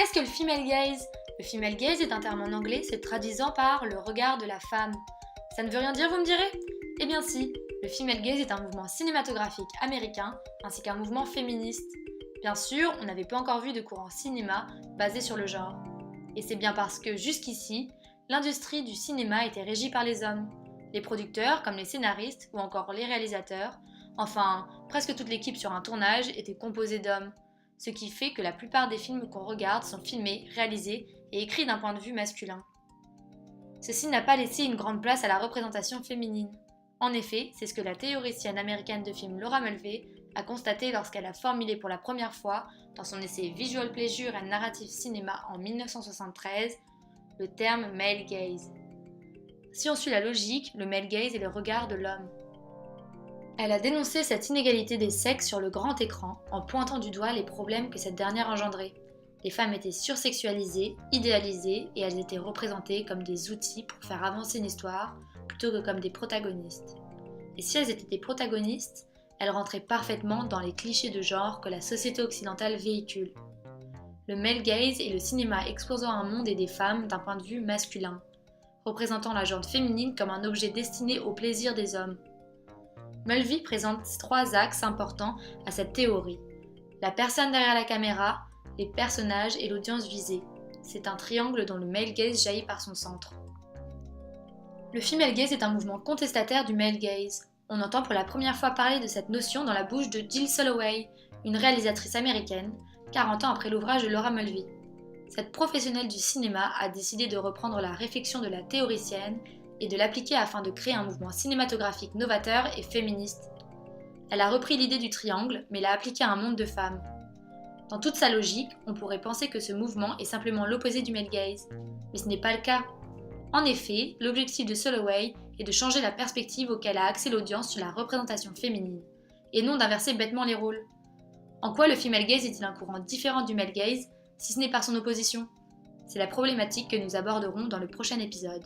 Qu'est-ce que le female gaze? Le female gaze est un terme en anglais se traduisant par le regard de la femme. Ça ne veut rien dire, vous me direz? Eh bien si, le female gaze est un mouvement cinématographique américain ainsi qu'un mouvement féministe. Bien sûr, on n'avait pas encore vu de courant cinéma basé sur le genre. Et c'est bien parce que jusqu'ici, l'industrie du cinéma était régie par les hommes. Les producteurs, comme les scénaristes ou encore les réalisateurs, enfin presque toute l'équipe sur un tournage était composée d'hommes. Ce qui fait que la plupart des films qu'on regarde sont filmés, réalisés et écrits d'un point de vue masculin. Ceci n'a pas laissé une grande place à la représentation féminine. En effet, c'est ce que la théoricienne américaine de films Laura Mulvey a constaté lorsqu'elle a formulé pour la première fois, dans son essai Visual Pleasure and Narrative Cinema en 1973, le terme male gaze. Si on suit la logique, le male gaze est le regard de l'homme. Elle a dénoncé cette inégalité des sexes sur le grand écran en pointant du doigt les problèmes que cette dernière engendrait. Les femmes étaient sursexualisées, idéalisées et elles étaient représentées comme des outils pour faire avancer une histoire plutôt que comme des protagonistes. Et si elles étaient des protagonistes, elles rentraient parfaitement dans les clichés de genre que la société occidentale véhicule. Le male gaze est le cinéma exposant un monde et des femmes d'un point de vue masculin, représentant la jante féminine comme un objet destiné au plaisir des hommes. Mulvey présente trois axes importants à cette théorie. La personne derrière la caméra, les personnages et l'audience visée. C'est un triangle dont le male gaze jaillit par son centre. Le female gaze est un mouvement contestataire du male gaze. On entend pour la première fois parler de cette notion dans la bouche de Jill Soloway, une réalisatrice américaine, 40 ans après l'ouvrage de Laura Mulvey. Cette professionnelle du cinéma a décidé de reprendre la réflexion de la théoricienne et de l'appliquer afin de créer un mouvement cinématographique novateur et féministe. Elle a repris l'idée du triangle, mais l'a appliquée à un monde de femmes. Dans toute sa logique, on pourrait penser que ce mouvement est simplement l'opposé du male gaze, mais ce n'est pas le cas. En effet, l'objectif de Soloway est de changer la perspective auquel a accès l'audience sur la représentation féminine, et non d'inverser bêtement les rôles. En quoi le female gaze est-il un courant différent du male gaze, si ce n'est par son opposition? C'est la problématique que nous aborderons dans le prochain épisode.